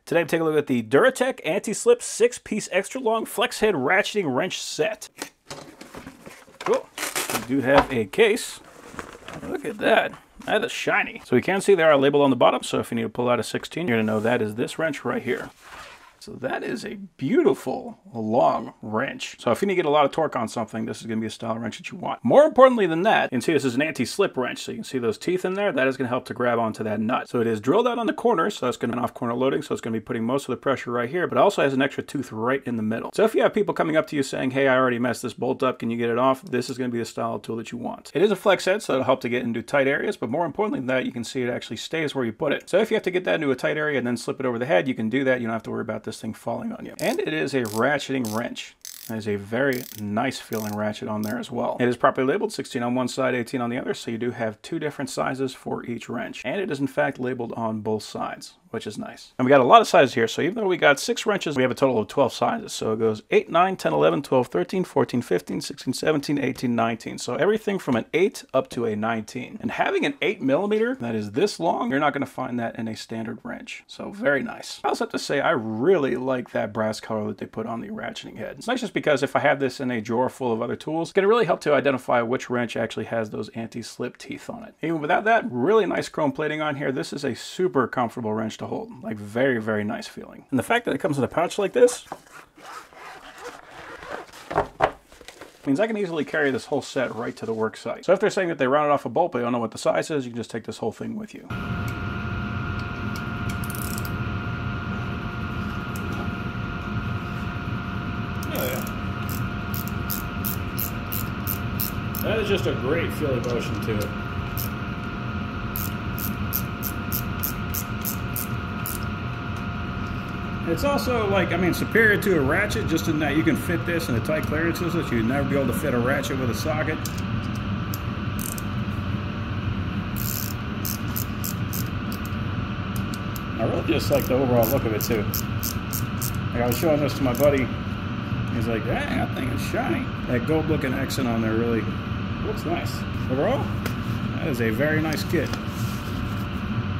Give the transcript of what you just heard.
Today I'm taking a look at the DURATECH Anti-Slip 6-piece extra long flex head ratcheting wrench set. Cool. We do have a case. Look at that. That is shiny. So you can see there are labeled on the bottom, so if you need to pull out a 16, you're going to know that is this wrench right here. So that is a beautiful, long wrench. So if you need to get a lot of torque on something, this is going to be a style wrench that you want. More importantly than that, you can see this is an anti-slip wrench. So you can see those teeth in there. That is going to help to grab onto that nut. So it is drilled out on the corners, so that's going to be an off-corner loading. So it's going to be putting most of the pressure right here, but it also has an extra tooth right in the middle. So if you have people coming up to you saying, hey, I already messed this bolt up, can you get it off? This is going to be the style of tool that you want. It is a flex head, so it'll help to get into tight areas, but more importantly than that, you can see it actually stays where you put it. So if you have to get that into a tight area and then slip it over the head, you can do that. You don't have to worry about this thing falling on you. And it is a ratcheting wrench. It is a very nice feeling ratchet on there as well. It is properly labeled, 16 on one side, 18 on the other, so you do have two different sizes for each wrench. And it is in fact labeled on both sides, which is nice. And we got a lot of sizes here, so even though we got 6 wrenches, we have a total of 12 sizes. So it goes 8, 9, 10, 11, 12, 13, 14, 15, 16, 17, 18, 19. So everything from an 8 up to a 19. And having an 8mm that is this long, you're not going to find that in a standard wrench. So very nice. I also have to say, I really like that brass color that they put on the ratcheting head. It's nice just because if I have this in a drawer full of other tools, it's going to really help to identify which wrench actually has those anti-slip teeth on it. Even without that, really nice chrome plating on here. This is a super comfortable wrench to hold. Like very, very nice feeling. And the fact that it comes in a pouch like this means I can easily carry this whole set right to the work site. So if they're saying that they rounded off a bolt but you don't know what the size is, you can just take this whole thing with you. That is just a great feeling motion to it. It's also like, I mean, superior to a ratchet, just in that you can fit this in the tight clearances that you'd never be able to fit a ratchet with a socket. I really just like the overall look of it too. Like I was showing this to my buddy. He's like, dang, that thing is shiny. That gold looking accent on there really looks nice. Overall, that is a very nice kit.